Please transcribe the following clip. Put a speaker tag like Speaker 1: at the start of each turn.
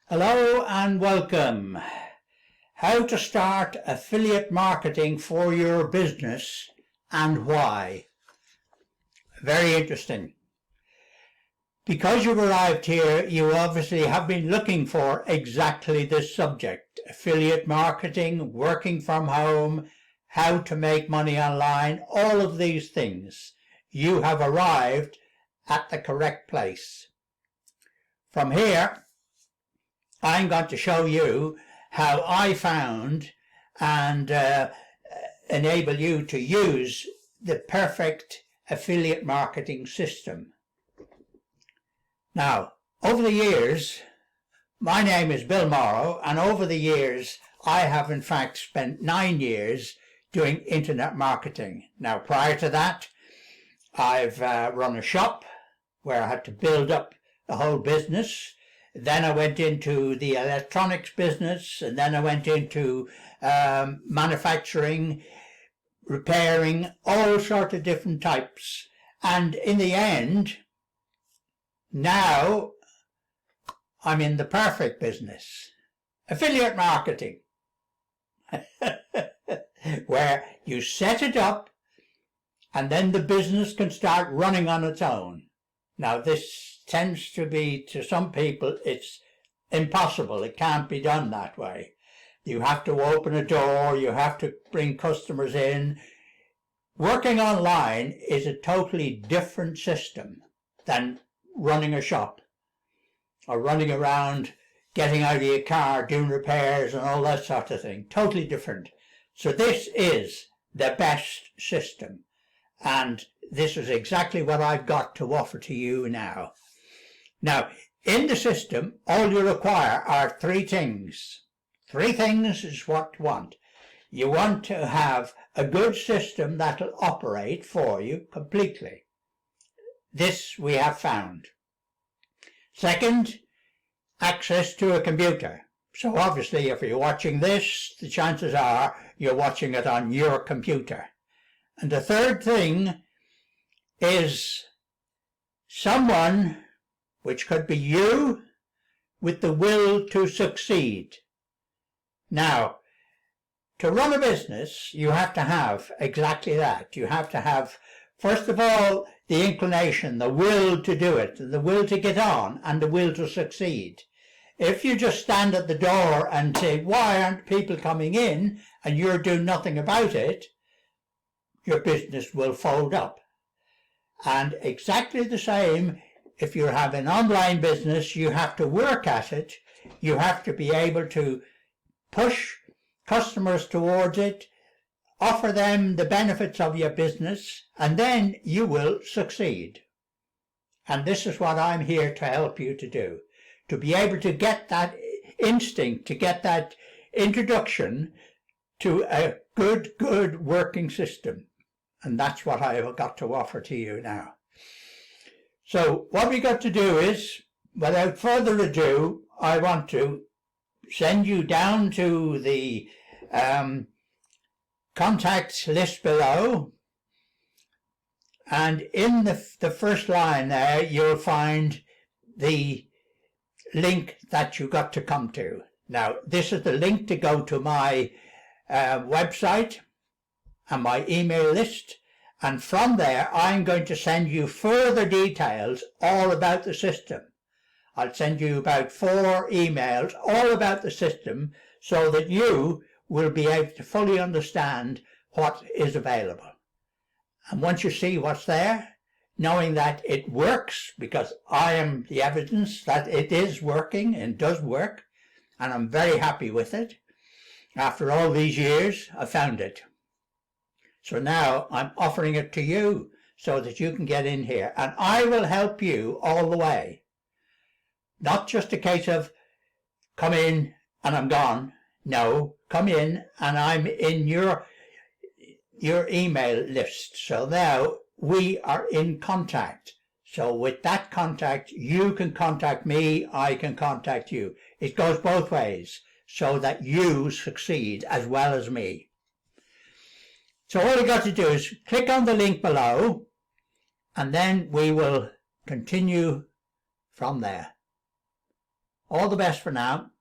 Speaker 1: Hello and welcome. How to start affiliate marketing for your business and why. Very interesting. Because you've arrived here, you obviously have been looking for exactly this subject: affiliate marketing, working from home, how to make money online, all of these things. You have arrived at the correct place. From here, I'm going to show you how I found and enable you to use the perfect affiliate marketing system. Now, over the years, my name is Bill Morrow, and over the years, I have in fact spent 9 years doing internet marketing. Now, prior to that, I've run a shop where I had to build up the whole business. Then I went into the electronics business, and then I went into manufacturing, repairing, all sorts of different types. And in the end, now I'm in the perfect business, affiliate marketing, where you set it up and then the business can start running on its own. Now, this tends to be, to some people, it's impossible. It can't be done that way. You have to open a door, you have to bring customers in. Working online is a totally different system than running a shop or running around, getting out of your car, doing repairs and all that sort of thing. Totally different. So this is the best system, and this is exactly what I've got to offer to you now. Now, in the system, all you require are 3 things. 3 things is what you want. You want to have a good system that will operate for you completely. This we have found. Second, access to a computer. So obviously, if you're watching this, the chances are you're watching it on your computer. And the third thing is someone, which could be you, with the will to succeed. Now, to run a business, you have to have exactly that. You have to have, first of all, the inclination, the will to do it, the will to get on, and the will to succeed. If you just stand at the door and say, why aren't people coming in, and you're doing nothing about it, your business will fold up. And exactly the same, if you have an online business, you have to work at it. You have to be able to push customers towards it, offer them the benefits of your business, and then you will succeed. And this is what I'm here to help you to do, to be able to get that instinct, to get that introduction to a good working system. And that's what I've got to offer to you now. So what we got to do is, without further ado, I want to send you down to the contacts list below. And in the first line there, you'll find the link that you got to come to. Now, this is the link to go to my website and my email list. And from there, I'm going to send you further details all about the system. I'll send you about 4 emails all about the system so that you will be able to fully understand what is available. And once you see what's there, knowing that it works, because I am the evidence that it is working and does work, and I'm very happy with it. After all these years, I found it. So now I'm offering it to you so that you can get in here, and I will help you all the way. Not just a case of come in and I'm gone. No, come in and I'm in your email list. So now we are in contact. So with that contact, you can contact me, I can contact you. It goes both ways so that you succeed as well as me. So all you got to do is click on the link below, and then we will continue from there. All the best for now.